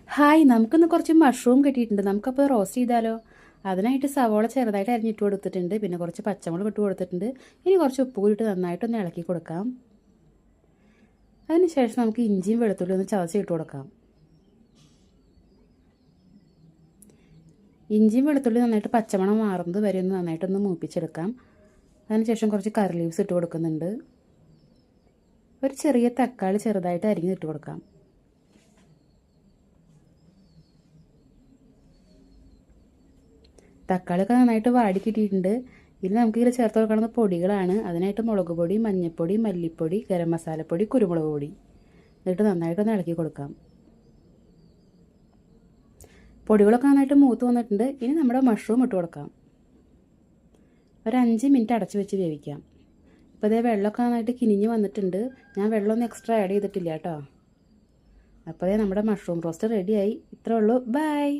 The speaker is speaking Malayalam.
ഹായ്, നമുക്കിന്ന് കുറച്ച് മഷ്റൂം കിട്ടിയിട്ടുണ്ട്. നമുക്കപ്പോൾ റോസ്റ്റ് ചെയ്താലോ? അതിനായിട്ട് സവോള ചെറുതായിട്ട് അരിഞ്ഞിട്ട് കൊടുത്തിട്ടുണ്ട്. പിന്നെ കുറച്ച് പച്ചമുളക് ഇട്ട് കൊടുത്തിട്ടുണ്ട്. ഇനി കുറച്ച് ഉപ്പ് കൂടി ഇട്ട് നന്നായിട്ടൊന്ന് ഇളക്കി കൊടുക്കാം. അതിനുശേഷം നമുക്ക് ഇഞ്ചിയും വെളുത്തുള്ളിയും ഒന്ന് ചതച്ചിട്ട് കൊടുക്കാം. ഇഞ്ചിയും വെളുത്തുള്ളി നന്നായിട്ട് പച്ചമണം മാറുന്നത് വരെ ഒന്ന് നന്നായിട്ടൊന്ന് മൂപ്പിച്ചെടുക്കാം. അതിനുശേഷം കുറച്ച് കറി ലീവ്സ് ഇട്ട് കൊടുക്കുന്നുണ്ട്. ഒരു ചെറിയ തക്കാളി ചെറുതായിട്ട് അരിഞ്ഞിട്ട് കൊടുക്കാം. തക്കാളിയൊക്കെ നന്നായിട്ട് വാടി കിട്ടിയിട്ടുണ്ട്. ഇനി നമുക്ക് ഇതിൽ ചേർത്ത് കൊടുക്കുന്ന പൊടികളാണ്. അതിനായിട്ട് മുളക് പൊടി, മഞ്ഞൾപ്പൊടി, മല്ലിപ്പൊടി, ഗരം മസാലപ്പൊടി, കുരുമുളക് പൊടി എന്നിട്ട് നന്നായിട്ടൊന്ന് ഇളക്കി കൊടുക്കാം. പൊടികളൊക്കെ നന്നായിട്ട് മൂത്ത് വന്നിട്ടുണ്ട്. ഇനി നമ്മുടെ മഷ്റൂം ഇട്ട് കൊടുക്കാം. ഒരു 5 മിനിറ്റ് അടച്ച് വെച്ച് വേവിക്കാം. ഇപ്പോൾ ഇതേ വെള്ളമൊക്കെ നന്നായിട്ട് കിനിഞ്ഞ് വന്നിട്ടുണ്ട്. ഞാൻ വെള്ളമൊന്നും എക്സ്ട്രാ ആഡ് ചെയ്തിട്ടില്ല കേട്ടോ. അപ്പോൾ നമ്മുടെ മഷ്റൂം റോസ്റ്റ് റെഡിയായി. ഇത്രേ ഉള്ളൂ. ബൈ.